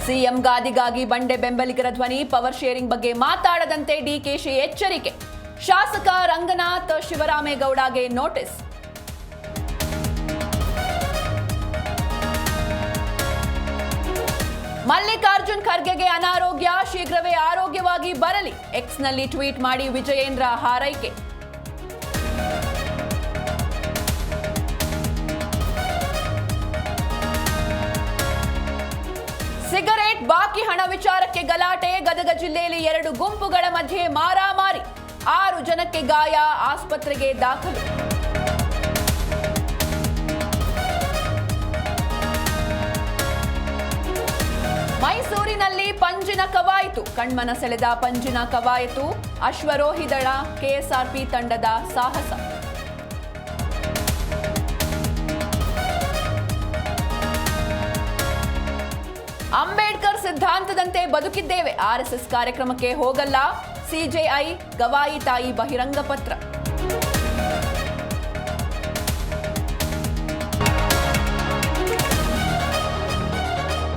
CM ಗಾದಿಗಾಗಿ ಬಂಡೆ ಬೆಂಬಲಿಗರ ಧ್ವನಿ. ಪವರ್ ಶೇರಿಂಗ್ ಬಗ್ಗೆ ಮಾತಾಡದಂತೆ ಡಿಕೆಶಿ ಎಚ್ಚರಿಕೆ. ಶಾಸಕ ರಂಗನಾಥ್ ಶಿವರಾಮೇಗೌಡಗೆ ನೋಟಿಸ್. ಮಲ್ಲಿಕಾರ್ಜುನ್ ಖರ್ಗೆಗೆ ಅನಾರೋಗ್ಯ, ಶೀಘ್ರವೇ ಆರೋಗ್ಯವಾಗಿ ಬರಲಿ. ಎಕ್ಸ್ನಲ್ಲಿ ಟ್ವೀಟ್ ಮಾಡಿ ವಿಜಯೇಂದ್ರ ಹಾರೈಕೆ. ಸಿಗರೇಟ್ ಬಾಕಿ ಹಣ ವಿಚಾರಕ್ಕೆ ಗಲಾಟೆ. ಗದಗ ಜಿಲ್ಲೆಯಲ್ಲಿ 2 ಗುಂಪುಗಳ ಮಧ್ಯೆ ಮಾರಾಮಾರಿ. 6 ಜನಕ್ಕೆ ಗಾಯ, ಆಸ್ಪತ್ರೆಗೆ ದಾಖಲು. ಮೈಸೂರಿನಲ್ಲಿ ಪಂಜಿನ ಕವಾಯತು. ಕಣ್ಮನ ಸೆಳೆದ ಪಂಜಿನ ಕವಾಯತು. ಅಶ್ವರೋಹಿ ದಳ, ಕೆಎಸ್ಆರ್ಪಿ ತಂಡದ ಸಾಹಸ. ಅಂಬೇಡ್ಕರ್ ಸಿದ್ಧಾಂತದಂತೆ ಬದುಕಿದ್ದೇವೆ. ಆರ್ಎಸ್ಎಸ್ ಕಾರ್ಯಕ್ರಮಕ್ಕೆ ಹೋಗಲ್ಲ. ಸಿಜೆಐ ಗವಾಯಿ ತಾಯಿ ಬಹಿರಂಗ ಪತ್ರ.